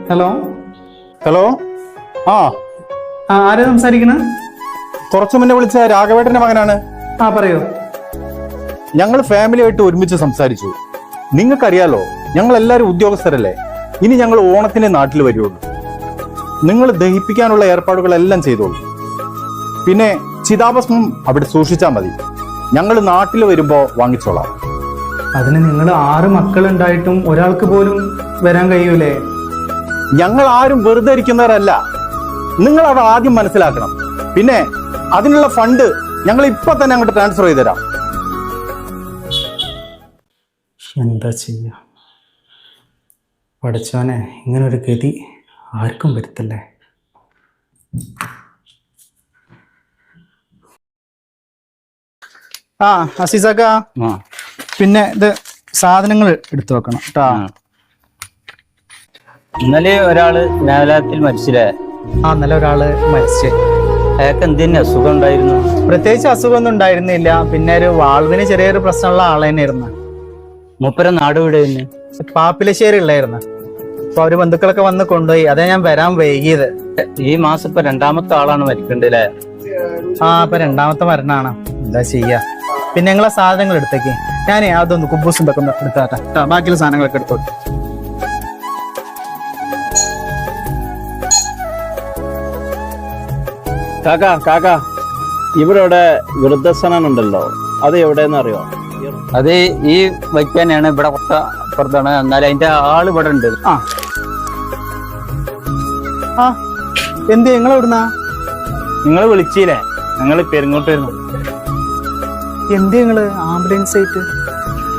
Hello hello. ആരാ സംസാരിക്കണ? കുറച്ചു മുന്നേ വിളിച്ച രാഘവേട്ടന്റെ മകനാണ്. പറയൂ. ഞങ്ങൾ ഫാമിലിയായിട്ട് ഒരുമിച്ച് സംസാരിച്ചു. നിങ്ങൾക്കറിയാലോ, ഞങ്ങൾ എല്ലാവരും ഉദ്യോഗസ്ഥരല്ലേ. ഇനി ഞങ്ങൾ ഓണത്തിന് നാട്ടിൽ വരുള്ളൂ. നിങ്ങൾ ദഹിപ്പിക്കാനുള്ള ഏർപ്പാടുകളെല്ലാം ചെയ്തോളൂ. പിന്നെ ചിതാഭസ്മം അവിടെ സൂക്ഷിച്ചാൽ മതി. ഞങ്ങൾ നാട്ടിൽ വരുമ്പോ വാങ്ങിച്ചോളാം. അതിന് നിങ്ങൾ 6 മക്കളുണ്ടായിട്ടും ഒരാൾക്ക് പോലും വരാൻ കഴിയൂലേ? ഞങ്ങൾ ആരും വെറുതെ ഇരിക്കുന്നവരല്ല. നിങ്ങൾ അത് ആദ്യം മനസ്സിലാക്കണം. പിന്നെ അതിനുള്ള ഫണ്ട് ഞങ്ങൾ ഇപ്പൊ തന്നെ അങ്ങോട്ട് ട്രാൻസ്ഫർ ചെയ്ത് തരാം. എന്താ ചെയ്യാ? പഠിച്ചവനെ, ഇങ്ങനൊരു ഗതി ആർക്കും വരുത്തല്ലേ. അസീസാക്ക, പിന്നെ ഇത് സാധനങ്ങൾ എടുത്തു വെക്കണം കേട്ടാ. ഇന്നലെ ഒരാള് മേലാത്തിൽ മരിച്ചില്ലേ? ഇന്നലെ ഒരാള് മരിച്ചു. അയാൾക്ക് എന്തിന് അസുഖം ഉണ്ടായിരുന്നു? പ്രത്യേകിച്ച് അസുഖമൊന്നും ഉണ്ടായിരുന്നില്ല. പിന്നെ ഒരു വാൾവിന് ചെറിയൊരു പ്രശ്നമുള്ള ആള് തന്നെയായിരുന്നു. മൂപ്പര നാട് ഇവിടെ തന്നെ? പാപ്പിലശ്ശേരി ഉള്ളായിരുന്നു. അപ്പൊ അവര് ബന്ധുക്കളൊക്കെ വന്ന് കൊണ്ടുപോയി. അതാ ഞാൻ വരാൻ വൈകിയത്. ഈ മാസം ഇപ്പൊ 2ാമത്തെ ആളാണ് മരിക്കണ്ടല്ലേ? ഇപ്പൊ 2ാമത്തെ മരണാണ്. എന്താ ചെയ്യാ? പിന്നെ ഞങ്ങളെ സാധനങ്ങൾ എടുത്തേക്ക്. ഞാനേ അതൊന്ന് കുബൂസും ഇതൊക്കെ ഒന്ന് എടുത്താട്ടെ. ബാക്കിയുള്ള സാധനങ്ങളൊക്കെ എടുത്തോട്ടെ. കാക്ക, ഇവിടെ വൃദ്ധസനുണ്ടല്ലോ, അത് എവിടെയെന്ന് അറിയോ? അത് ഈ വയ്ക്കാനാണ്. ഇവിടെ പുറത്താണ്. എന്നാലും അതിന്റെ ആള് ഇവിടെ ഉണ്ട്. എന്ത് നിങ്ങൾ എവിടുന്നാ? നിങ്ങൾ വിളിച്ചില്ലേ? ഞങ്ങൾ പെരുങ്ങോട്ട് വരുന്നു. എന്ത് നിങ്ങള് ആംബുലൻസ് ആയിട്ട്?